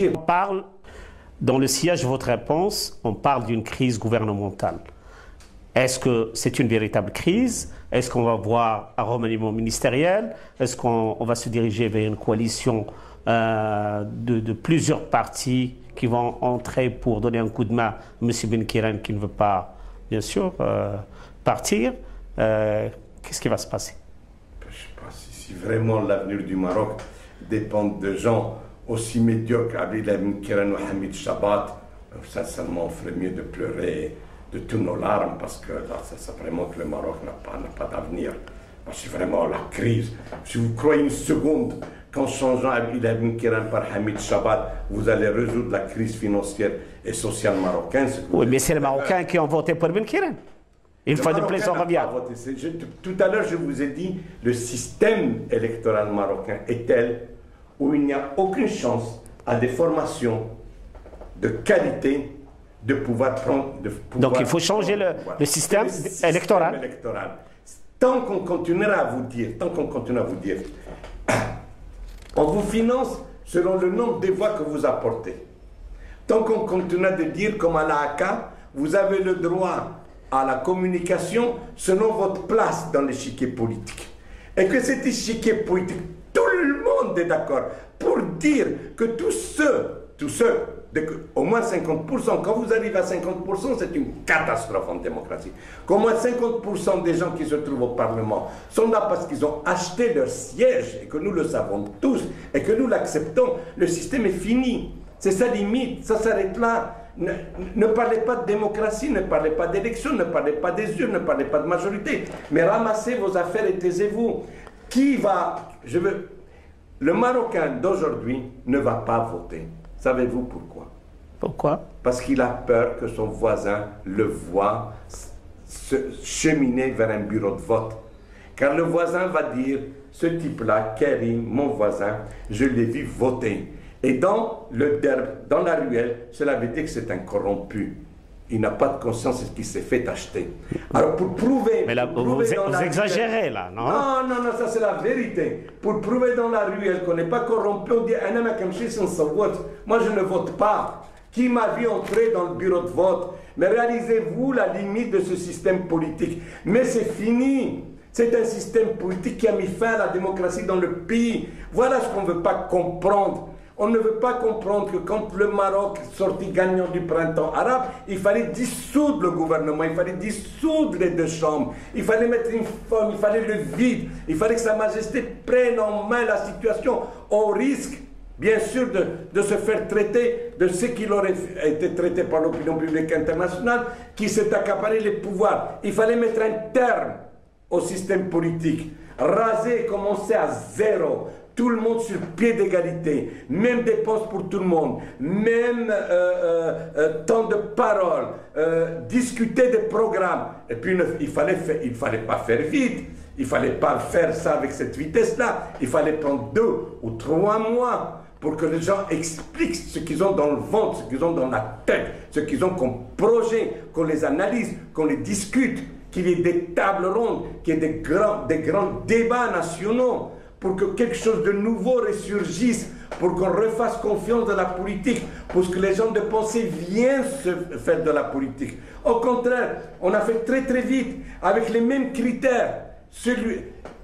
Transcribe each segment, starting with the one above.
On parle, dans le sillage de votre réponse, on parle d'une crise gouvernementale. Est-ce que c'est une véritable crise? Est-ce qu'on va voir un remaniement ministériel? Est-ce qu'on va se diriger vers une coalition de plusieurs partis qui vont entrer pour donner un coup de main à M. Benkiran qui ne veut pas, bien sûr, partir? Qu'est-ce qui va se passer? Je ne sais pas si vraiment l'avenir du Maroc dépend de gens aussi médiocres qu'Abdellah Benkiran ou Hamid Chabat. Sincèrement, on ferait mieux de pleurer de tous nos larmes parce que là, c'est vraiment que le Maroc n'a pas d'avenir. C'est vraiment la crise. Si vous croyez une seconde qu'en changeant Abdellah Benkiran par Hamid Chabat, vous allez résoudre la crise financière et sociale marocaine. Oui, mais c'est les Marocains qui ont voté pour Benkiran. Une fois de plus, on revient. Tout à l'heure, je vous ai dit, le système électoral marocain est tel où il n'y a aucune chance à des formations de qualité de pouvoir prendre... Donc il faut changer le système électoral. Tant qu'on continuera à vous dire, on vous finance selon le nombre de voix que vous apportez. Tant qu'on continuera de dire, comme à l'AAK, vous avez le droit à la communication selon votre place dans l'échiquier politique. Et que cet échiquier politique, tout le monde est d'accord pour dire que tous ceux, au moins 50%, quand vous arrivez à 50%, c'est une catastrophe en démocratie. Qu'au moins 50% des gens qui se trouvent au Parlement sont là parce qu'ils ont acheté leur siège et que nous le savons tous et que nous l'acceptons, le système est fini. C'est sa limite, ça s'arrête là. Ne parlez pas de démocratie, ne parlez pas d'élection, ne parlez pas des urnes, ne parlez pas de majorité, mais ramassez vos affaires et taisez-vous. Le Marocain d'aujourd'hui ne va pas voter. Savez-vous pourquoi? Pourquoi? Parce qu'il a peur que son voisin le voie se cheminer vers un bureau de vote. Car le voisin va dire, ce type-là, Karim, mon voisin, je l'ai vu voter. Et dans la ruelle, cela veut dire que c'est un corrompu. Il n'a pas de conscience de ce qu'il s'est fait acheter. Alors pour prouver... Mais là, vous exagérez là, non? Non, ça c'est la vérité. Pour prouver dans la ruelle qu'on n'est pas corrompu, on dit « Moi je ne vote pas. Qui m'a vu entrer dans le bureau de vote ?» Mais réalisez-vous la limite de ce système politique. Mais c'est fini. C'est un système politique qui a mis fin à la démocratie dans le pays. Voilà ce qu'on ne veut pas comprendre. On ne veut pas comprendre que quand le Maroc sortit gagnant du printemps arabe, il fallait dissoudre le gouvernement, il fallait dissoudre les deux chambres, il fallait mettre une forme, il fallait le vide, il fallait que Sa Majesté prenne en main la situation au risque, bien sûr, de se faire traiter de ce qu'il aurait été traité par l'opinion publique internationale, qui s'est accaparé les pouvoirs. Il fallait mettre un terme au système politique, raser et commencer à zéro. Tout le monde sur pied d'égalité, même dépenses pour tout le monde, même temps de parole, discuter des programmes. Et puis il fallait pas faire vite, il fallait pas faire ça avec cette vitesse-là. Il fallait prendre 2 ou 3 mois pour que les gens expliquent ce qu'ils ont dans le ventre, ce qu'ils ont dans la tête, ce qu'ils ont comme projet, qu'on les analyse, qu'on les discute, qu'il y ait des tables rondes, qu'il y ait des grands débats nationaux, pour que quelque chose de nouveau ressurgisse, pour qu'on refasse confiance dans la politique, pour que les gens de pensée viennent se faire de la politique. Au contraire, on a fait très très vite, avec les mêmes critères,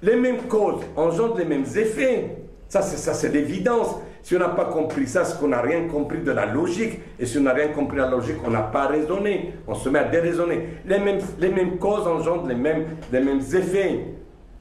les mêmes causes, engendrent les mêmes effets. Ça c'est l'évidence. Si on n'a pas compris ça, c'est qu'on n'a rien compris de la logique. Et si on n'a rien compris de la logique, on n'a pas raisonné. On se met à déraisonner. Les mêmes causes engendrent les mêmes effets.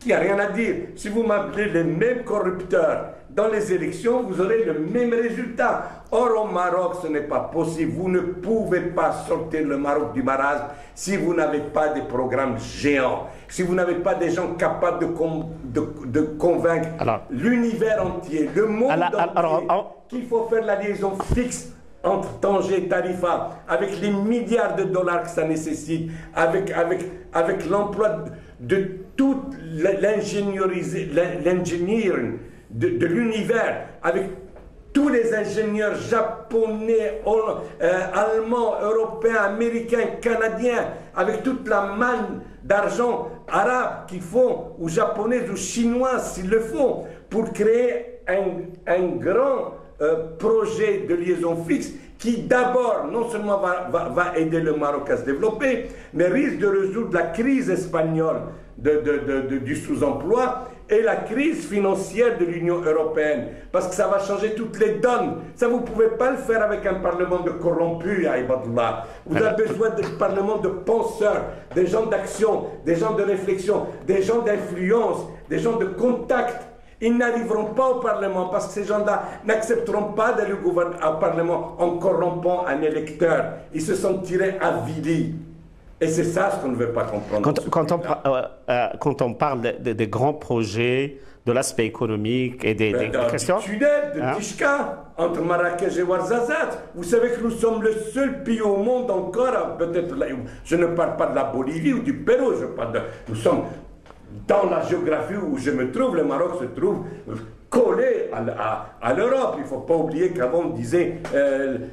Il n'y a rien à dire. Si vous m'appelez les mêmes corrupteurs dans les élections, vous aurez le même résultat. Or, au Maroc, ce n'est pas possible. Vous ne pouvez pas sortir le Maroc du marasme si vous n'avez pas des programmes géants, si vous n'avez pas des gens capables de convaincre l'univers entier, le monde entier, qu'il faut faire la liaison fixe entre Tanger et Tarifa, avec les milliards de dollars que ça nécessite, avec l'emploi de toute l'ingénierie de l'univers, avec tous les ingénieurs japonais, allemands, européens, américains, canadiens, avec toute la manne d'argent arabe qu'ils font, ou japonais ou chinois s'ils le font, pour créer un grand projet de liaison fixe qui d'abord non seulement va aider le Maroc à se développer, mais risque de résoudre la crise espagnole du sous-emploi et la crise financière de l'Union européenne, parce que ça va changer toutes les donnes. Ça, vous ne pouvez pas le faire avec un parlement de corrompus, à Ibadullah. Vous avez besoin d'un parlement de penseurs, des gens d'action, des gens de réflexion, des gens d'influence, des gens de contact. Ils n'arriveront pas au Parlement parce que ces gens-là n'accepteront pas d'aller au Parlement en corrompant un électeur. Ils se sentiront avilis. Et c'est ça ce qu'on ne veut pas comprendre. Quand on parle des grands projets, de l'aspect économique et des questions... Du tunnel de Tishka, entre Marrakech et Ouarzazate. Vous savez que nous sommes le seul pays au monde encore, peut-être, je ne parle pas de la Bolivie ou du Pérou, nous sommes... Dans la géographie où je me trouve, le Maroc se trouve collé à l'Europe. Il ne faut pas oublier qu'avant on disait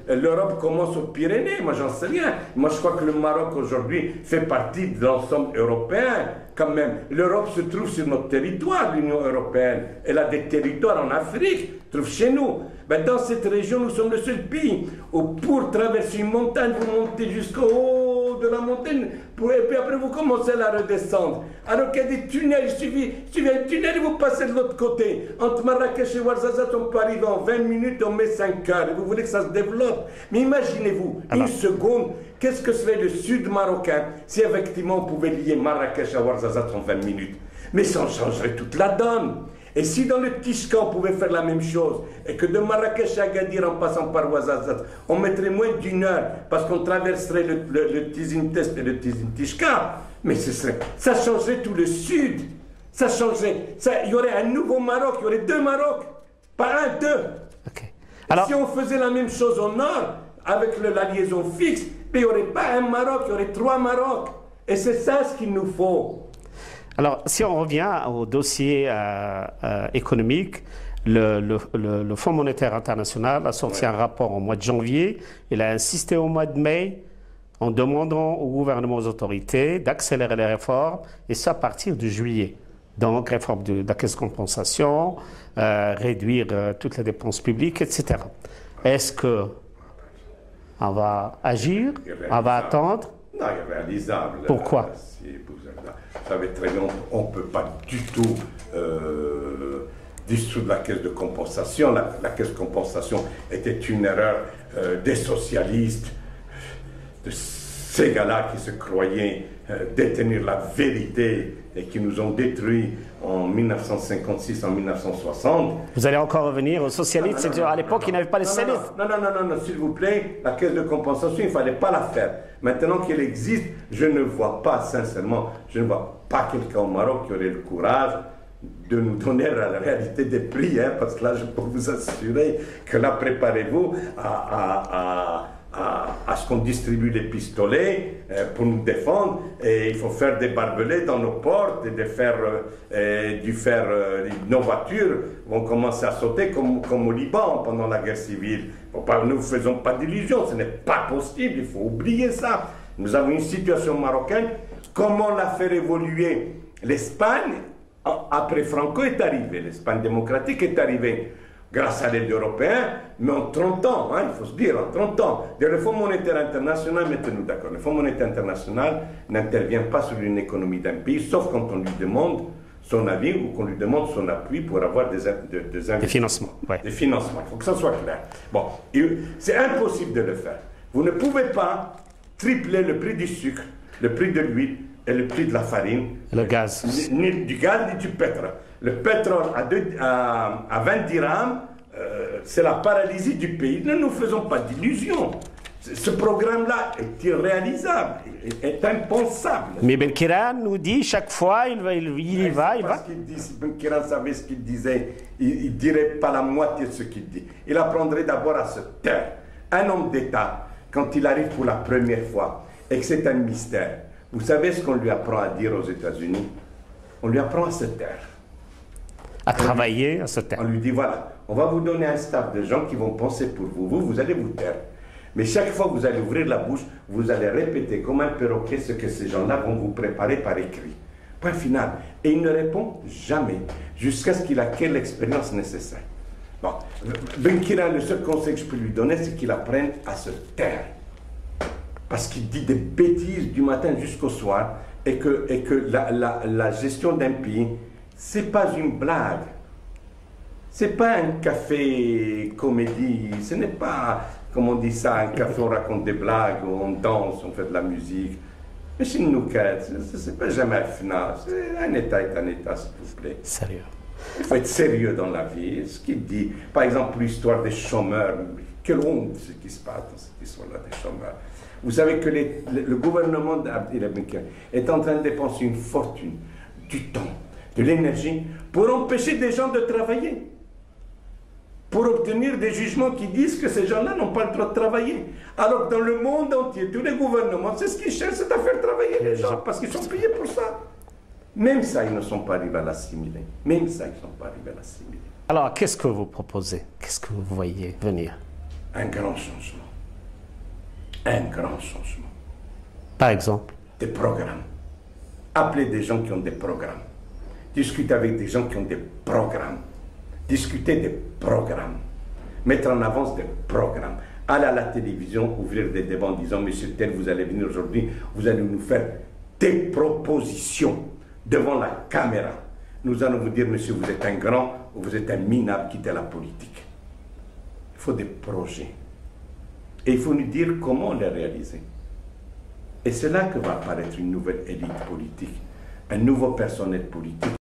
l'Europe commence aux Pyrénées. Moi, j'en sais rien. Moi, je crois que le Maroc aujourd'hui fait partie de l'ensemble européen. Quand même, l'Europe se trouve sur notre territoire, l'Union européenne. Elle a des territoires en Afrique, se trouve chez nous. Ben, dans cette région, nous sommes le seul pays où pour traverser une montagne, vous montez jusqu'au haut de la montagne, et puis après vous commencez à la redescendre. Alors qu'il y a des tunnels, il suffit un tunnel et vous passez de l'autre côté. Entre Marrakech et Ouarzazate, on peut arriver en 20 minutes, on met 5 heures. Et vous voulez que ça se développe. Mais imaginez-vous, une seconde, qu'est-ce que serait le sud marocain si effectivement on pouvait lier Marrakech à Ouarzazate en 20 minutes? Mais ça changerait toute la donne. Et si dans le Tishka on pouvait faire la même chose, et que de Marrakech à Agadir en passant par Ouarzazate, on mettrait moins d'1 heure parce qu'on traverserait le Tizin-Test et le Tizin-Tishka, mais ça changerait tout le sud. Ça changerait. Il y aurait un nouveau Maroc, il y aurait 2 Marocs, pas un, 2. Okay. Alors, si on faisait la même chose au nord, avec la liaison fixe, il n'y aurait pas un Maroc, il y aurait 3 Marocs. Et c'est ça ce qu'il nous faut. Alors, si on revient au dossier économique, le Fonds monétaire international a sorti un rapport au mois de janvier. Il a insisté au mois de mai en demandant au gouvernement, aux autorités, d'accélérer les réformes, et ça à partir de juillet. Donc, réforme de la caisse de compensation, réduire toutes les dépenses publiques, etc. Est-ce qu'on va agir? On va attendre? Non, irréalisable. Pourquoi? Vous savez très bien, on ne peut pas du tout dissoudre la caisse de compensation. La caisse de compensation était une erreur des socialistes, de ces gars-là qui se croyaient détenir la vérité et qui nous ont détruits en 1956, en 1960. Vous allez encore revenir aux socialistes? À l'époque, ils n'avaient pas les socialistes. Non, s'il vous plaît, la caisse de compensation, il ne fallait pas la faire. Maintenant qu'elle existe, je ne vois pas, sincèrement, je ne vois pas quelqu'un au Maroc qui aurait le courage de nous donner la réalité des prix, hein, parce que là, je peux vous assurer que là, préparez-vous à ce qu'on distribue les pistolets pour nous défendre, et il faut faire des barbelés dans nos portes nos voitures vont commencer à sauter comme au Liban pendant la guerre civile. Nous ne faisons pas d'illusions, ce n'est pas possible, il faut oublier ça. Nous avons une situation marocaine. Comment la faire évoluer? L'Espagne, après Franco, est arrivée, l'Espagne démocratique est arrivée grâce à l'aide européenne, mais en 30 ans, hein, il faut se dire, en 30 ans. Le Fonds monétaire international, mettez-nous d'accord, le Fonds monétaire international n'intervient pas sur une économie d'un pays, sauf quand on lui demande son avis ou qu'on lui demande son appui pour avoir des financements. Ouais. Des financements, il faut que ça soit clair. Bon, c'est impossible de le faire. Vous ne pouvez pas tripler le prix du sucre, le prix de l'huile et le prix de la farine. Le gaz. Ni du gaz, ni du pétrole. Le pétrole à 20 dirhams, c'est la paralysie du pays. Ne nous faisons pas d'illusions. Ce programme-là est irréalisable, est impensable. Mais Ben Kiran nous dit chaque fois, il y va. Parce qu'il dit, si Ben Kiran savait ce qu'il disait, il ne dirait pas la moitié de ce qu'il dit. Il apprendrait d'abord à se taire. Un homme d'État, quand il arrive pour la première fois, et que c'est un mystère, vous savez ce qu'on lui apprend à dire aux États-Unis? On lui apprend à se taire. À travailler, à se taire. On lui dit, voilà, on va vous donner un staff de gens qui vont penser pour vous. Vous allez vous taire. Mais chaque fois que vous allez ouvrir la bouche, vous allez répéter comme un perroquet ce que ces gens-là vont vous préparer par écrit. Point final. Et il ne répond jamais, jusqu'à ce qu'il acquiert l'expérience nécessaire. Bon, Benkira, le seul conseil que je peux lui donner, c'est qu'il apprenne à se taire. Parce qu'il dit des bêtises du matin jusqu'au soir et que la gestion d'un pays, c'est pas une blague. C'est pas un café comédie, ce n'est pas, comme on dit ça, un café où on raconte des blagues, où on danse, on fait de la musique. Mais chez nous, c'est pas jamais un final. Un État est un État, s'il vous plaît. Sérieux. Il faut être sérieux dans la vie. Ce qu'il dit, par exemple, l'histoire des chômeurs, quelle honte ce qui se passe dans cette histoire-là des chômeurs. Vous savez que le gouvernement d'Abdel Benker est en train de dépenser une fortune, du temps, de l'énergie, pour empêcher des gens de travailler. Pour obtenir des jugements qui disent que ces gens-là n'ont pas le droit de travailler. Alors que dans le monde entier, tous les gouvernements, c'est ce qu'ils cherchent, c'est à faire travailler les gens, parce qu'ils sont payés pour ça. Même ça, ils ne sont pas arrivés à l'assimiler. Même ça, ils ne sont pas arrivés à l'assimiler. Alors, qu'est-ce que vous proposez? Qu'est-ce que vous voyez venir? Un grand changement. Un grand changement. Par exemple? Des programmes. Appelez des gens qui ont des programmes. Discutez avec des gens qui ont des programmes. Discuter des programmes, mettre en avance des programmes, aller à la télévision, ouvrir des débats en disant « Monsieur tel, vous allez venir aujourd'hui, vous allez nous faire des propositions devant la caméra. Nous allons vous dire, monsieur, vous êtes un grand ou vous êtes un minable, quittez la politique. » Il faut des projets. Et il faut nous dire comment les réaliser. Et c'est là que va apparaître une nouvelle élite politique, un nouveau personnel politique.